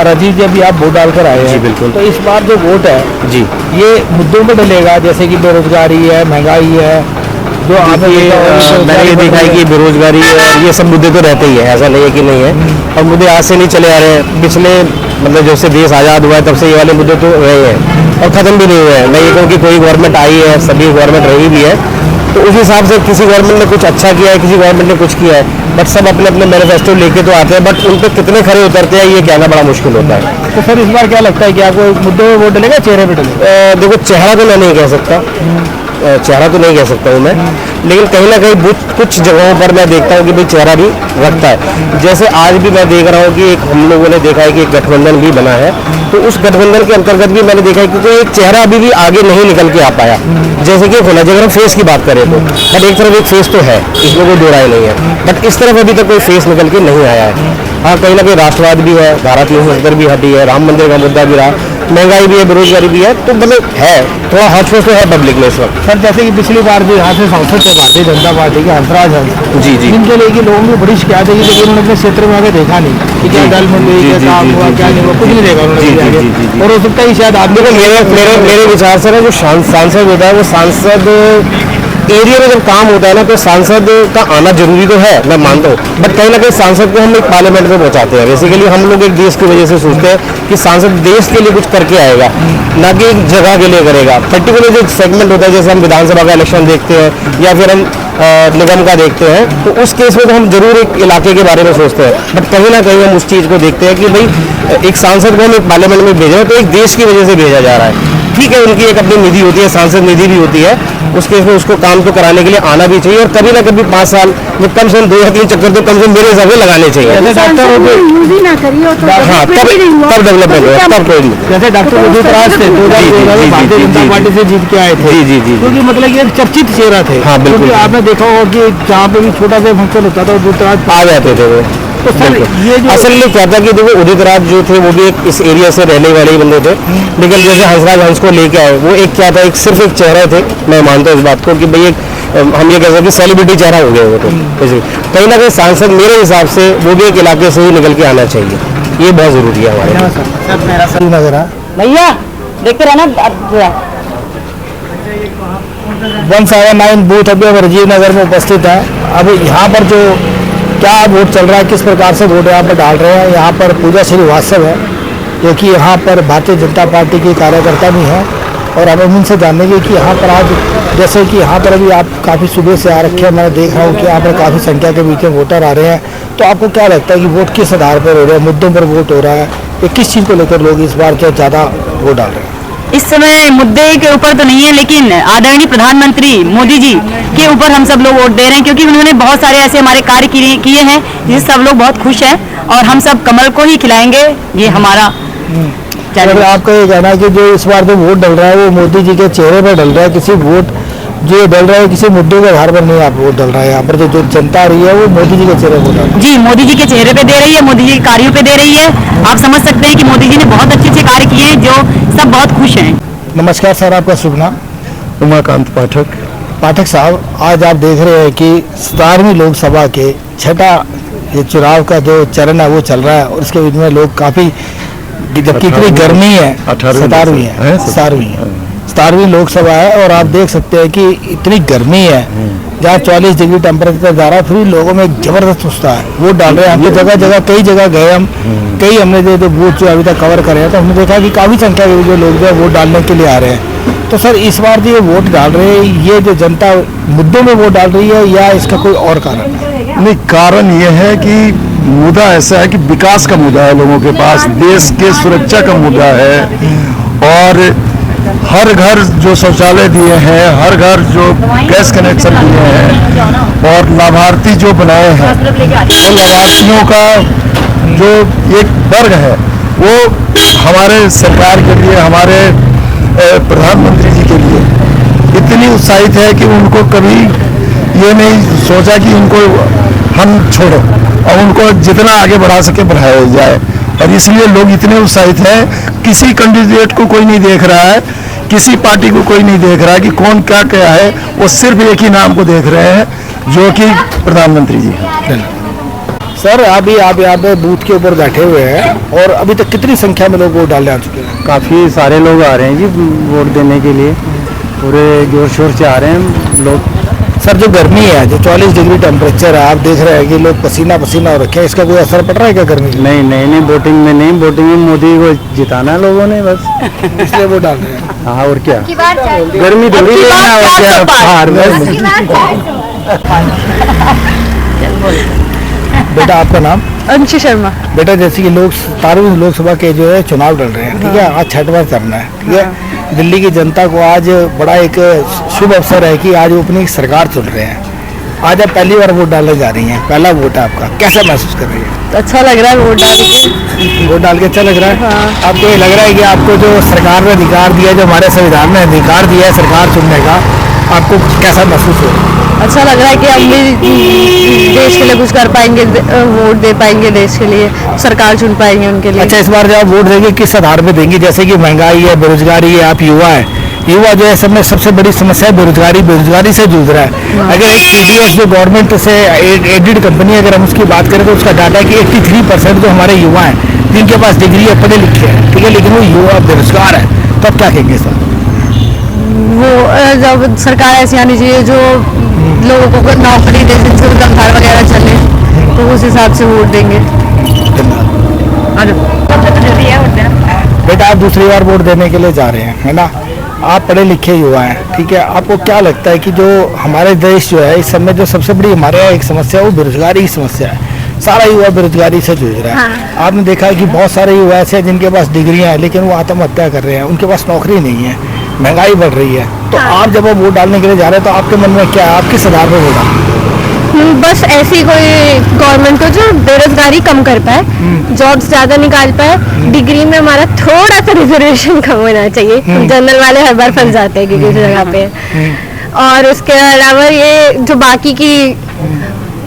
राजीव जी, अभी आप वोट डालकर आए हैं। जी बिल्कुल। तो इस बार जो वोट है जी, ये मुद्दों पर डलेगा, जैसे कि बेरोजगारी है, महंगाई है, जो आपने मैंने ये देखा है कि बेरोजगारी और ये सब मुद्दे तो रहते ही है, ऐसा नहीं है कि नहीं है। और मुद्दे आज से नहीं चले आ रहे हैं, पिछले मतलब जब से देश आज़ाद हुआ है तब से ये वाले मुद्दे तो रहे हैं और ख़त्म भी नहीं हुए हैं। मैं ये कहूँ कि कोई गवर्नमेंट आई है, सभी गवर्नमेंट रही भी है, तो उस हिसाब से किसी गवर्नमेंट ने कुछ अच्छा किया है, किसी गवर्नमेंट ने कुछ किया है, बट सब अपने अपने मैनिफेस्टो लेके तो आते हैं, बट उन पर कितने खरे उतरते हैं ये कहना बड़ा मुश्किल होता है। तो सर इस बार क्या लगता है कि आपको मुद्दों पर वोट डलेगा, चेहरे पर डलेगा? देखो, चेहरा तो मैं नहीं कह सकता, चेहरा तो नहीं कह सकता हूँ मैं, लेकिन कहीं ना कहीं कुछ जगहों पर मैं देखता हूँ कि भाई चेहरा भी रखता है। जैसे आज भी मैं देख रहा हूँ कि एक हम लोगों ने देखा है कि एक गठबंधन भी बना है, तो उस गठबंधन के अंतर्गत भी मैंने देखा है क्योंकि एक चेहरा अभी भी आगे नहीं निकल के आ पाया। जैसे कि होना चाहिए, अगर हम फेस की बात करें तो, बट एक तरफ एक फेस तो है, इसमें कोई दो राय नहीं है, बट इस तरफ अभी तक कोई फेस निकल के नहीं आया है। हाँ, कहीं ना कहीं राष्ट्रवाद भी है, धारा 370 भी हटी है, राम मंदिर का मुद्दा भी रहा, महंगाई भी है, बेरोजगारी भी है, तो मतलब है थोड़ा हौच-पौच तो है पब्लिक में इस वक्त। सर जैसे कि पिछली बार जो यहाँ से सांसद थे भारतीय जनता पार्टी के हंसराज हैं, जी जी, इनके लिए कि लोगों की बड़ी शिकायत है, लेकिन उन्होंने अपने क्षेत्र में आगे देखा नहीं कि क्या डेवलपमेंट हुई, क्या काम हुआ, क्या नहीं हुआ, कुछ नहीं देखा उन्होंने। और हो सकता है शायद आदमी मेरे विचार से ना जो सांसद होता है वो सांसद एरिया में जब काम होता है ना तो सांसद का आना जरूरी तो है, मैं मानता हूँ, बट कहीं ना कहीं सांसद को हम एक पार्लियामेंट में पहुँचाते हैं। बेसिकली हम लोग एक देश की वजह से सोचते हैं कि सांसद देश के लिए कुछ करके आएगा, ना कि एक जगह के लिए करेगा। पर्टिकुलर जो सेगमेंट होता है, जैसे हम विधानसभा का इलेक्शन देखते हैं या फिर हम निगम का देखते हैं, तो उस केस में तो हम जरूर एक इलाके के बारे में सोचते हैं, बट कहीं ना कहीं हम उस चीज़ को देखते हैं कि भाई एक सांसद को हम एक पार्लियामेंट में भेज रहे हैं तो एक देश की वजह से भेजा जा रहा है। ठीक है, उनकी एक अपनी निधि होती है, सांसद निधि भी होती है, उस केस में उसको काम तो कराने के लिए आना भी चाहिए, और कभी ना कभी 5 साल में कम से कम 2 या 3 चक्कर तो कम से कम मेरे हिसाब से लगाने चाहिए। हाँ, तब डेवलपमेंट हो, तब कोई नहीं। जैसे डॉक्टर उदित राज थे, भारतीय जनता पार्टी से जीत के आए थे, जी, क्योंकि मतलब ये चर्चित चेहरा थे। हाँ, बिल्कुल। क्योंकि आपने देखा होगा कि जहाँ पे भी छोटा सा फंक्शन होता था उदित राज आ जाते थे वो। तो सर ये जो असल में क्या था कि देखो उदित राज जो थे वो भी एक इस एरिया से रहने वाले ही बंदे थे, लेकिन जैसे हंसराज हंस को लेके आए, वो एक क्या था, एक सिर्फ एक चेहरा थे। मैं मानता हूँ इस बात को कि भाई एक हम ये कह सकते हैं सेलिब्रिटी चेहरा हो गया वो, तो कहीं ना कहीं सांसद मेरे हिसाब से वो भी एक इलाके से ही निकल के आना चाहिए, ये बहुत जरूरी है हमारे लिए। मेरा सही नजर है भैया देखते रहना। 179 बूथ अभी अब राजीव नगर में उपस्थित है। अब यहाँ पर जो क्या वोट चल रहा है, किस प्रकार से वोट यहाँ पर डाल रहे हैं, यहाँ पर पूजा श्रीवास्तव है जो कि यहाँ पर भारतीय जनता पार्टी की कार्यकर्ता भी हैं, और हम उनसे जानेंगे कि यहाँ पर आज जैसे कि यहाँ पर अभी आप काफ़ी सुबह से आ रखे हैं, मैं देख रहा हूँ कि यहाँ पर काफ़ी संख्या के बीच में वोटर आ रहे हैं, तो आपको क्या लगता है कि वोट किस आधार पर हो रहे हैं, मुद्दों पर वोट हो रहा है, या किस चीज़ को लेकर लोग इस बार जो ज़्यादा वोट डाल रहे हैं? इस समय मुद्दे के ऊपर तो नहीं है, लेकिन आदरणीय प्रधानमंत्री मोदी जी के ऊपर हम सब लोग वोट दे रहे हैं, क्योंकि उन्होंने बहुत सारे ऐसे हमारे कार्य किए हैं जिससे सब लोग बहुत खुश हैं, और हम सब कमल को ही खिलाएंगे, ये हमारा अगर आपका ये कहना है कि जो इस बार जो वोट डल रहा है वो मोदी जी के चेहरे पर डल रहा है, किसी वोट जो डल रहा है किसी मुद्दों के आधार पर नहीं आप वोट डल रहा है, यहाँ पर जो जनता आ रही है वो मोदी जी के चेहरे पर डल रहा है? जी, मोदी जी के चेहरे पे दे रही है, मोदी जी के कार्यों पे दे रही है। आप समझ सकते हैं कि मोदी जी ने बहुत अच्छे अच्छे कार्य किए हैं, जो सब बहुत खुश हैं। नमस्कार सर, आपका शुभ नाम? उमाकांत पाठक। पाठक साहब, आज आप देख रहे हैं कि 17वीं लोकसभा के छठा ये चुनाव का जो चरण है वो चल रहा है, और इसके बीच में लोग काफ़ी, जबकि इतनी गर्मी है, 17वीं लोकसभा है, और आप देख सकते हैं कि इतनी गर्मी है जहाँ 44 डिग्री टेम्परेचर जा रहा है, फिर भी लोगों में एक जबरदस्त उत्साह है, वोट डाल रहे हैं। हम जगह जगह कई जगह गए, हम कई हमने जो बूथ जो अभी तक कवर करे हैं, तो हमने देखा कि काफ़ी संख्या के जो लोग जो है वोट डालने के लिए आ रहे हैं। तो सर इस बार जो ये वोट डाल रहे हैं, ये जो जनता मुद्दों में वोट डाल रही है या इसका कोई और कारण है? नहीं, कारण ये है कि मुद्दा ऐसा है कि विकास का मुद्दा है लोगों के पास, देश के सुरक्षा का मुद्दा है, और हर घर जो शौचालय दिए हैं, हर घर जो गैस कनेक्शन दिए हैं, और लाभार्थी जो बनाए हैं, तो लाभार्थियों का जो एक वर्ग है वो हमारे सरकार के लिए, हमारे प्रधानमंत्री जी के लिए इतनी उत्साहित है कि उनको कभी ये नहीं सोचा कि इनको हम छोड़ो, और उनको जितना आगे बढ़ा सके बढ़ाया जाए, और इसलिए लोग इतने उत्साहित हैं। किसी कैंडिडेट को कोई नहीं देख रहा है, किसी पार्टी को कोई नहीं देख रहा है कि कौन क्या क्या है, वो सिर्फ एक ही नाम को देख रहे हैं जो कि प्रधानमंत्री जी हैं। सर अभी आप यहाँ पे बूथ के ऊपर बैठे हुए हैं, और अभी तक कितनी संख्या में लोग वोट डालने आ चुके हैं? काफ़ी सारे लोग आ रहे हैं जी वोट देने के लिए, पूरे जोर शोर से आ रहे हैं लोग। सर जो गर्मी है, जो 44 डिग्री टेम्परेचर है, आप देख रहे हैं कि लोग पसीना पसीना हो रखे हैं, इसका कोई असर पड़ रहा है क्या गर्मी? नहीं, वोटिंग में नहीं, वोटिंग में मोदी को जिताना है लोगों ने बस, इसलिए वोट डाल रहे हैं। हाँ, और क्या, गर्मी थोड़ी लेना और क्या हार में। बेटा आपका नाम? अंशु शर्मा। बेटा जैसे कि लोग 17वीं लोकसभा के जो है चुनाव डल रहे हैं, ठीक है, आज छठवां चरण है, ठीक है, दिल्ली की जनता को आज बड़ा एक शुभ अवसर है कि आज वो अपनी सरकार चुन रहे हैं। आज आप पहली बार वोट डालने जा रही हैं, पहला वोट है आपका, कैसा महसूस कर रही है? अच्छा लग रहा है वोट डाल के। वोट डाल के अच्छा लग रहा है? हाँ। आपको ये लग रहा है कि आपको जो सरकार ने अधिकार दिया, जो हमारे संविधान ने अधिकार दिया है सरकार चुनने का, आपको कैसा महसूस हो रहा है? अच्छा लग रहा है कि हम भी देश के लिए कुछ कर पाएंगे, वोट दे पाएंगे देश के लिए, सरकार चुन पाएंगे उनके लिए। अच्छा, इस बार जब आप वोट देंगे किस आधार पे देंगे? जैसे कि महंगाई है, बेरोजगारी है, आप युवा है, युवा जो है सब में सबसे बड़ी समस्या है बेरोजगारी से जूझ रहा है। अगर एक TDS जो गवर्नमेंट से एडेड कंपनी, अगर हम उसकी बात करें तो उसका डाटा है कि 83% जो हमारे युवा हैं जिनके पास डिग्री है, पढ़े लिखे हैं, ठीक है, लेकिन वो युवा बेरोजगार है, तो आप क्या कहेंगे सर? वो जब सरकार ऐसी आनी चाहिए जो लोगों को नौकरी दे, जिनसे धंधा वगैरह चले, तो उस हिसाब से वोट देंगे। बेटा आप दूसरी बार वोट देने के लिए जा रहे हैं, है ना? आप पढ़े लिखे युवा हैं, ठीक है? आपको क्या लगता है कि जो हमारे देश जो है इस समय जो सबसे बड़ी हमारे यहाँ एक समस्या है वो बेरोजगारी की समस्या है। सारा युवा बेरोजगारी से जूझ रहा है। हाँ। आपने देखा है कि बहुत सारे युवा ऐसे हैं जिनके पास डिग्रियां हैं लेकिन वो आत्महत्या कर रहे हैं, उनके पास नौकरी नहीं है, महंगाई बढ़ रही है। तो आप जब आप वोट डालने के लिए जा रहे हैं तो आपके मन में क्या है, आप किस आधार पर वोट डालें? बस ऐसी कोई गवर्नमेंट को जो बेरोजगारी कम कर पाए, जॉब्स ज्यादा निकाल पाए, डिग्री में हमारा थोड़ा सा रिजर्वेशन कम होना चाहिए। जनरल वाले हर बार फंस जाते हैं किसी जगह पे। और उसके अलावा ये जो बाकी की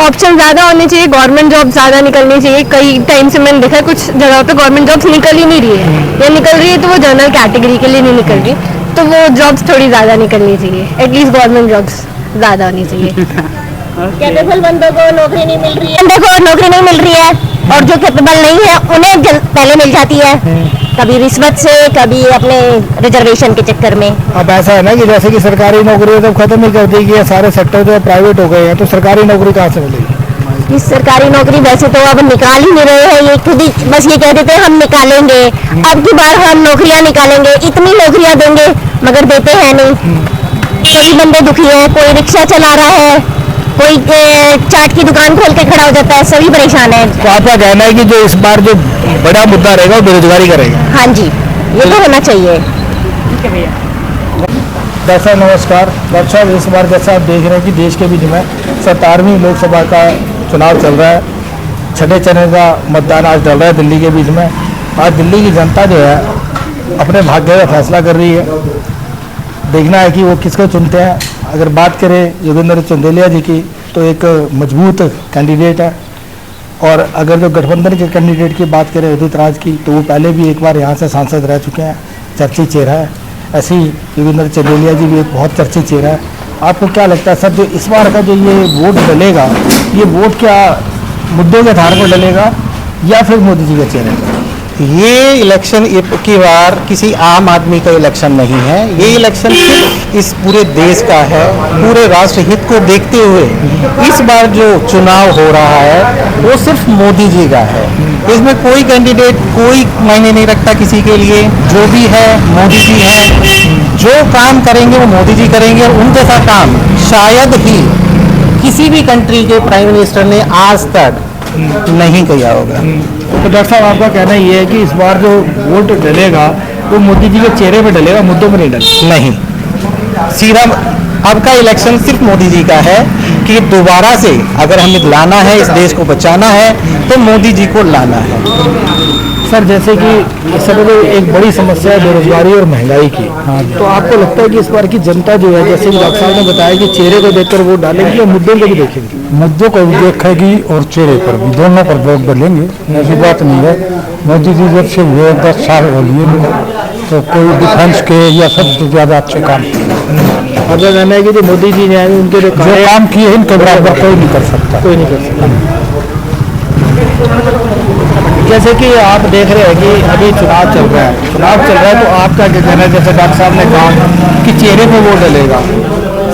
ऑप्शन ज्यादा होने चाहिए, गवर्नमेंट जॉब ज्यादा निकलनी चाहिए। कई टाइम से मैंने देखा है कुछ जगहों पे गवर्नमेंट जॉब्स निकल ही नहीं रही है, या निकल रही है तो वो जनरल कैटेगरी के लिए नहीं निकल रही, तो वो जॉब्स थोड़ी ज्यादा निकलनी चाहिए। एटलीस्ट गवर्नमेंट जॉब्स ज्यादा होनी चाहिए। कैपेबल बंदों को नौकरी नहीं मिल रही है, बंदों को नौकरी नहीं मिल रही है, और जो कैपेबल नहीं है उन्हें पहले मिल जाती है, कभी रिश्वत से, कभी अपने रिजर्वेशन के चक्कर में। अब ऐसा है ना कि जैसे कि सरकारी नौकरी तो खत्म ही कर दी गई है, सारे सेक्टर जो प्राइवेट हो गए हैं, तो सरकारी नौकरी कहाँ से मिलेगी? इस सरकारी नौकरी वैसे तो अब निकाल ही नहीं रहे हैं, ये खुद ही बस ये कह देते हैं हम निकालेंगे, अब की बार हम नौकरियां निकालेंगे, इतनी नौकरियां देंगे, मगर देते हैं नहीं। सभी बंदे दुखी हैं, कोई रिक्शा चला रहा है, कोई चाट की दुकान खोल के खड़ा हो जाता है, सभी परेशान है। तो आपका कहना है कि जो इस बार जो बड़ा मुद्दा रहेगा वो बेरोजगारी का रहेगा? हाँ जी, ये तो होना चाहिए। दर्शक नमस्कार। दर्शक इस बार जैसा आप देख रहे हैं कि देश के बीच में 17वीं लोकसभा का चुनाव चल रहा है। छठे चरण का मतदान आज डल रहा है दिल्ली के बीच में। आज दिल्ली की जनता जो है अपने भाग्य का फैसला कर रही है। देखना है कि वो किसको चुनते हैं। अगर बात करें योगेंद्र चंदेलिया जी की तो एक मजबूत कैंडिडेट है, और अगर जो गठबंधन के कैंडिडेट की बात करें उदित राज की, तो वो पहले भी एक बार यहाँ से सांसद रह चुके हैं, चर्चित चेहरा है। ऐसे ही योगेंद्र चंदेलिया जी भी एक बहुत चर्चित चेहरा है। आपको क्या लगता है सर, जो इस बार का जो ये वोट डलेगा, ये वोट क्या मुद्दों के आधार पर डलेगा या फिर मोदी जी के चेहरे पर? ये इलेक्शन की बार किसी आम आदमी का इलेक्शन नहीं है, ये इलेक्शन सिर्फ इस पूरे देश का है। पूरे राष्ट्र हित को देखते हुए इस बार जो चुनाव हो रहा है वो सिर्फ मोदी जी का है। इसमें कोई कैंडिडेट कोई मायने नहीं रखता किसी के लिए, जो भी है मोदी जी है। जो काम करेंगे वो मोदी जी करेंगे, और उन जैसा काम शायद ही किसी भी कंट्री के प्राइम मिनिस्टर ने आज तक नहीं किया होगा। तो डॉक्टर साहब आपका कहना ये है कि इस बार जो वोट डलेगा वो मोदी जी के चेहरे पे डलेगा, मुद्दों में नहीं डलेगा? नहीं, सीधा अब का इलेक्शन सिर्फ मोदी जी का है कि दोबारा से अगर हमें लाना है, इस देश को बचाना है, तो मोदी जी को लाना है। सर जैसे कि इस समय जो एक बड़ी समस्या है बेरोजगारी और महंगाई की, तो आपको लगता है कि इस बार की जनता जो है, जैसे डॉक्टर साहब ने बताया कि चेहरे को देखकर वोट डालेंगे या मुद्दों को भी देखेंगे? मुद्दों को भी देखेगी और चेहरे पर भी, दोनों पर वोट डालेंगे, ऐसी बात नहीं है। मोदी जी जब से हुए 10 साल हो लिए तो कोई डिफेंस के या सबसे ज़्यादा अच्छे काम किए। अगर कहना है कि जो मोदी जी ने उनके जो काम किए इनके बराबर कोई नहीं कर सकता, कोई नहीं कर सकता। जैसे कि आप देख रहे हैं कि अभी चुनाव चल रहा है, तो आपका क्या कहना है? जैसे डॉक्टर साहब ने कहा कि चेहरे पे वोट डलेगा,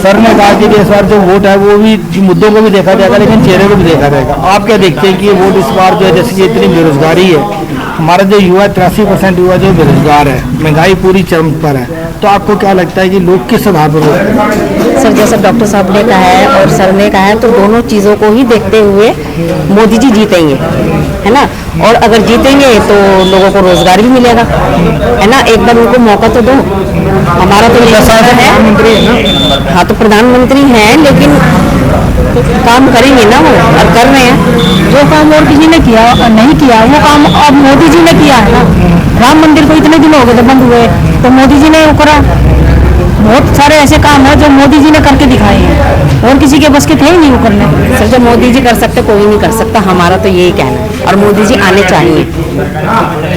सर ने कहा कि इस बार जो वोट है वो भी मुद्दों को भी देखा जाएगा लेकिन चेहरे को भी देखा जाएगा। आप क्या देखते हैं कि ये वोट इस बार जो है, जैसे कि इतनी बेरोजगारी है, हमारा जो युवा 83% युवा जो बेरोजगार है, महंगाई पूरी चरम पर है, तो आपको क्या लगता है कि लोग किस आधार पर वोट करेंगे? सर जैसा डॉक्टर साहब ने कहा है और सर ने कहा है, तो दोनों चीज़ों को ही देखते हुए मोदी जी जीतेंगे, है ना। और अगर जीतेंगे तो लोगों को रोजगार भी मिलेगा, है ना। एक बार उनको मौका तो दो। हमारा तो ये प्रधानमंत्री है ना। हाँ, तो प्रधानमंत्री हैं लेकिन काम करेंगे ना वो, और कर रहे हैं। जो काम और किसी ने किया नहीं किया वो काम अब मोदी जी ने किया है ना। राम मंदिर को इतने दिन हो गए थे बंद हुए, तो मोदी जी ने वो करा। बहुत सारे ऐसे काम है जो मोदी जी ने करके दिखाए हैं, और किसी के बस के थे ही नहीं वो करने। सर जो मोदी जी कर सकते कोई नहीं कर सकता, हमारा तो यही कहना है, और मोदी जी आने चाहिए।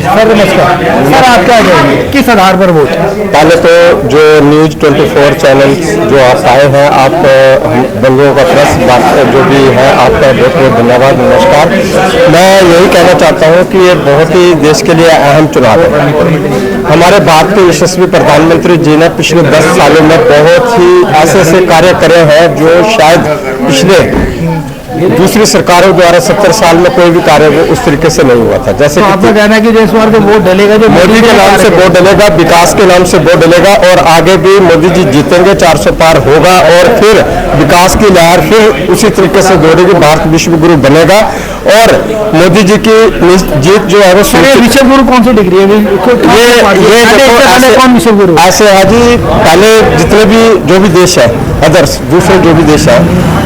सर नमस्कार। सर आप क्या कहेंगे, किस आधार पर वोट? पहले तो जो न्यूज़ 24 चैनल जो आप आए हैं, आप बंधुओं का प्रेस जो भी है, आपका बहुत बहुत धन्यवाद, नमस्कार। मैं यही कहना चाहता हूँ कि ये बहुत ही देश के लिए अहम चुनाव है। हमारे भारत के यशस्वी प्रधानमंत्री जी ने पिछले 10 सालों में बहुत ही ऐसे कार्य करे हैं जो शायद पिछले दूसरी सरकारों द्वारा 70 साल में कोई भी कार्य वो उस तरीके से नहीं हुआ था। जैसे तो आपका कहना है कि इस बार जो वोट डलेगा, जो मोदी के नाम से वोट डलेगा, विकास के नाम से वोट डलेगा और आगे भी मोदी जी जीतेंगे, 400 पार होगा और फिर विकास की लहर फिर उसी तरीके से दौड़ेगी, भारत विश्व गुरु बनेगा और मोदी जी की जीत जो है वो विश्व गुरु कौन सी डिग्री है? ये कौन विश्व गुरु ऐसे है जी, पहले जितने भी जो भी देश है अदर्स दूसरे जो भी देश है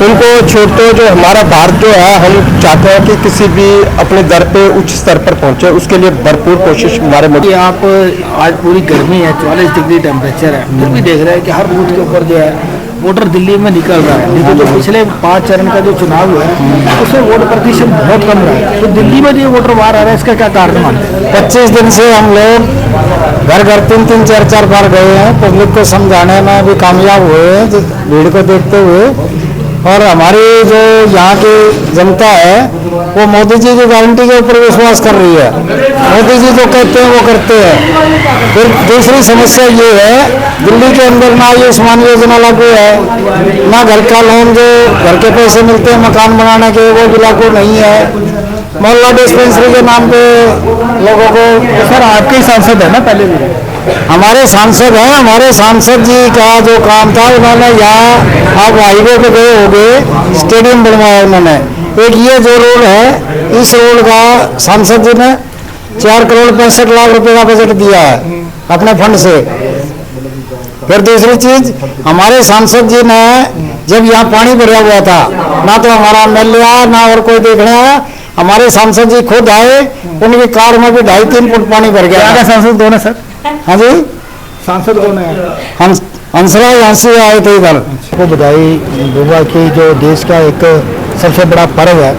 उनको छोड़ते, जो हमारा भारत जो है हम चाहते हैं कि किसी भी अपने दर पे उच्च स्तर पर पहुंचे, उसके लिए भरपूर कोशिश हमारे मोदी। आप आज पूरी गर्मी है, 44 डिग्री टेम्परेचर है, फिर भी देख रहे हैं कि हर बूथ के ऊपर जो है वोटर दिल्ली में निकल रहा है। लेकिन जो पिछले 5 चरण का जो चुनाव हुआ है उसमें वोट प्रतिशत बहुत कम रहा है, तो दिल्ली में जो वोटर बाहर आ रहा है इसका क्या कारण मानते हैं? 25 दिन से हम लोग घर घर 3-3, 4-4 बार गए हैं, पब्लिक को समझाने में भी कामयाब हुए हैं भीड़ को देखते हुए। और हमारी जो यहाँ की जनता है वो मोदी जी की गारंटी के ऊपर विश्वास कर रही है। मोदी जी जो कहते हैं वो करते हैं। फिर दूसरी समस्या ये है, दिल्ली के अंदर ना आयुष्मान योजना लागू है, ना घर का लोन जो घर के पैसे मिलते हैं मकान बनाने के वो भी लागू नहीं है। मोहल्ला डिस्पेंसरी के नाम पे लोगों को, सर आपके सांसद है ना, पहले भी हमारे सांसद हैं, हमारे सांसद जी का जो काम था उन्होंने यहाँ आप हाईवे पे गए होंगे, स्टेडियम बनवाया उन्होंने। एक ये जो रोड है, इस रोड का सांसद जी ने 4 करोड़ 65 लाख रुपए का बजट दिया है अपने फंड से। फिर दूसरी चीज, हमारे सांसद जी ने जब यहाँ पानी भरा हुआ था, ना तो हमारा एमएलए आया ना और कोई देखने आया, हमारे सांसद जी खुद आए, उनकी कार में भी 2.5-3 फुट पानी भर गया। सांसद कौन है सर? हाँ जी, सांसद कौन है? हंसराज यहाँ से आए थे इधर। को बधाई दूंगा कि जो देश का एक सबसे बड़ा पर्व है,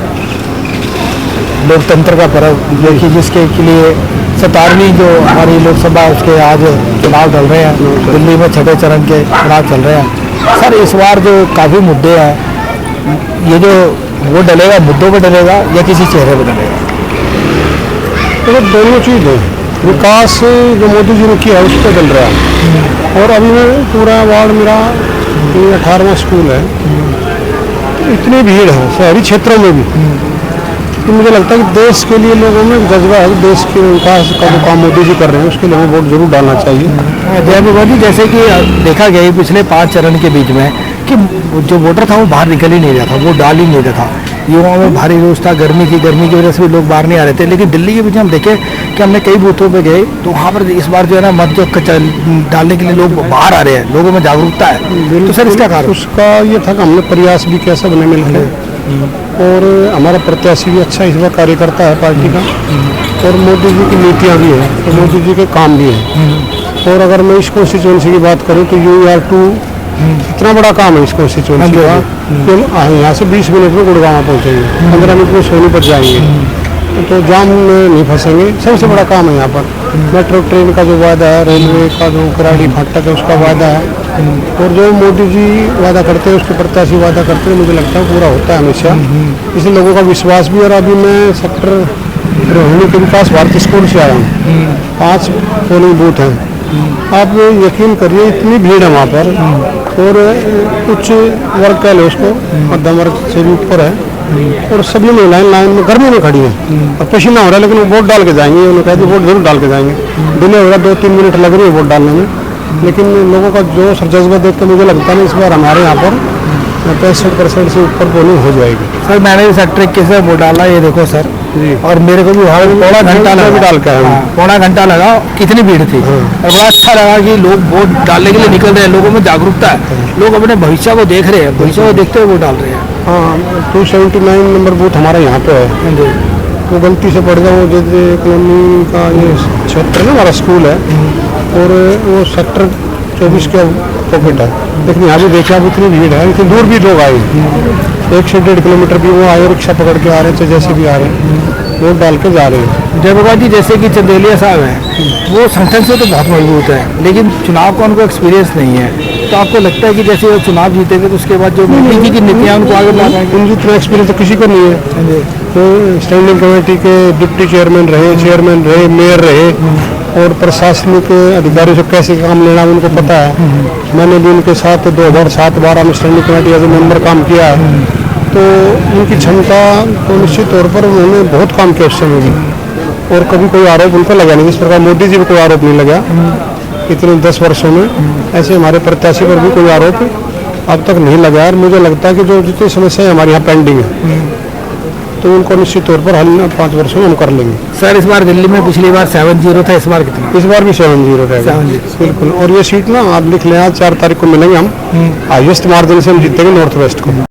लोकतंत्र का पर्व, जो कि जिसके के लिए 17वीं जो हमारी लोकसभा उसके आज चुनाव चल रहे हैं, दिल्ली में 6ठे चरण के चुनाव चल रहे हैं। सर इस बार जो काफ़ी मुद्दे हैं, ये जो वो डलेगा मुद्दों पे डलेगा या किसी चेहरे पे डलेगा? तो दोनों चीज़ है, विकास जो मोदी जी ने किया उस पर चल रहा है और अभी मैं पूरा वार्ड मेरा 18वां स्कूल है, इतनी भीड़ है शहरी क्षेत्रों में भी कि मुझे लगता है कि देश के लिए लोगों में जज्बा है, देश के विकास का जो काम मोदी जी कर रहे हैं उसके लिए हमें वोट जरूर डालना चाहिए। जय बाबा जी, जैसे कि देखा गया पिछले 5 चरण के बीच में कि जो वोटर था वो बाहर निकल ही नहीं रहा था, वो डाल ही नहीं रहा था, युवाओं में भारी रोष था, गर्मी की वजह से भी लोग बाहर नहीं आ रहे थे। लेकिन दिल्ली के बीच हम देखे कि हमने कई बूथों पे गए तो वहाँ पर इस बार जो है ना मत जो डालने के लिए लोग बाहर आ रहे हैं, लोगों में जागरूकता है। तो सर इसका कारण? उसका ये था कि हमने प्रयास भी किया सबने मिलकर और हमारा प्रत्याशी भी अच्छा इस बार कार्य करता है पार्टी का और मोदी जी की नीतियाँ भी हैं तो मोदी जी के काम भी हैं। और अगर मैं इस कॉन्स्टिट्यूंसी की बात करूँ तो UR2 इतना बड़ा काम है इस कॉन्स्टिट्यूंसी का कि हम यहाँ से 20 मिनट में गुड़गांव पहुँचेंगे, 15 मिनट में सोनीपत जाएंगे, तो जाम में नहीं फंसेंगे। सबसे बड़ा काम है यहाँ पर। मेट्रो ट्रेन का जो वादा है, रेलवे का जो कराड़ी फाटक है उसका वादा है और जो मोदी जी वादा करते हैं उसके प्रत्याशी वादा करते हैं, मुझे लगता है पूरा होता है हमेशा, इसलिए लोगों का विश्वास भी। और अभी मैं सेक्टर रोहिणी के विकास भारती स्कूल से आया हूँ, 5 पोलिंग बूथ हैं। आप यकीन करिए इतनी भीड़ है वहाँ पर और उच्च वर्ग कह लो उसको, मध्यम वर्ग से भी ऊपर है और सभी महिलाएं लाइन में गर्मी में खड़ी हैं और पसीना हो रहा है, लेकिन वो वोट डाल के जाएंगे। उन्होंने कहा कि वोट जरूर डाल के जाएंगे। डिले हो रहा है, 2-3 मिनट लग रही है वोट डालने में, लेकिन लोगों का जोश और जज्बा देख कर मुझे लगता है इस बार हमारे यहाँ पर 65% से ऊपर पोलिंग हो जाएगी। सर मैंने भी सेक्टर 21 से वोट डाला, ये देखो सर, और मेरे को भी पौना घंटा लगा डाल के आया, पौना घंटा लगा, कितनी भीड़ थी और बड़ा अच्छा लगा कि लोग वोट डालने के लिए निकल रहे हैं, लोगों में जागरूकता है, लोग अपने भविष्य को देख रहे हैं, भविष्य को देखते हुए वोट डाल रहे हैं। हाँ, 279 नंबर बूथ हमारा यहाँ पे है, वो गलती से पड़ गया, वो जैसे कॉलोनी का ये क्षेत्र है ना हमारा स्कूल है और वो सेक्टर 24 का पॉकेट है, लेकिन यहाँ भी देखा अब इतनी भीड़ है, इतनी दूर भी लोग आए, 1 से 1.5 किलोमीटर भी वो आए, रिक्शा पकड़ के आ रहे थे, जैसे भी आ रहे हैं वोट डाल के जा रहे हैं। जय बाबा जी, जैसे कि चंदेलिया साहब हैं, वो संगठन से तो बहुत मजबूत है, लेकिन चुनाव का उनको एक्सपीरियंस नहीं है, तो आपको लगता है कि जैसे वो चुनाव जीतेंगे तो उसके बाद जो मोदी जी की नीतियाँ उनको आगे बढ़ाएंगे? उनकी इतना एक्सपीरियंस तो किसी को नहीं है। तो स्टैंडिंग कमेटी के डिप्टी चेयरमैन रहे, मेयर रहे, और प्रशासनिक अधिकारियों से कैसे काम लेना उनको पता है। मैंने भी उनके साथ 2007-12 में standing committee as a member काम किया है, तो उनकी क्षमता तो निश्चित तौर पर उन्होंने बहुत काम किया उस समय भी, और कभी कोई आरोप उन पर लगा नहीं। इस प्रकार मोदी जी पर कोई आरोप नहीं लगा इतने 10 वर्षों में, ऐसे हमारे प्रत्याशी पर भी कोई आरोप अब तक नहीं लगा। और मुझे लगता है कि जो जितनी समस्याएं हमारे यहाँ पेंडिंग है तो उनको निश्चित तौर पर हल 5 वर्षों में हम कर लेंगे। सर इस बार दिल्ली में पिछली बार 7-0 था, इस बार कितना? इस बार भी 7-0 रहेगा। 7-0 बिल्कुल। और ये सीट ना आप लिख लें, आज 4 तारीख को मिलेंगे हम, हाईएस्ट मार्जिन से हम जीतेंगे नॉर्थ वेस्ट को।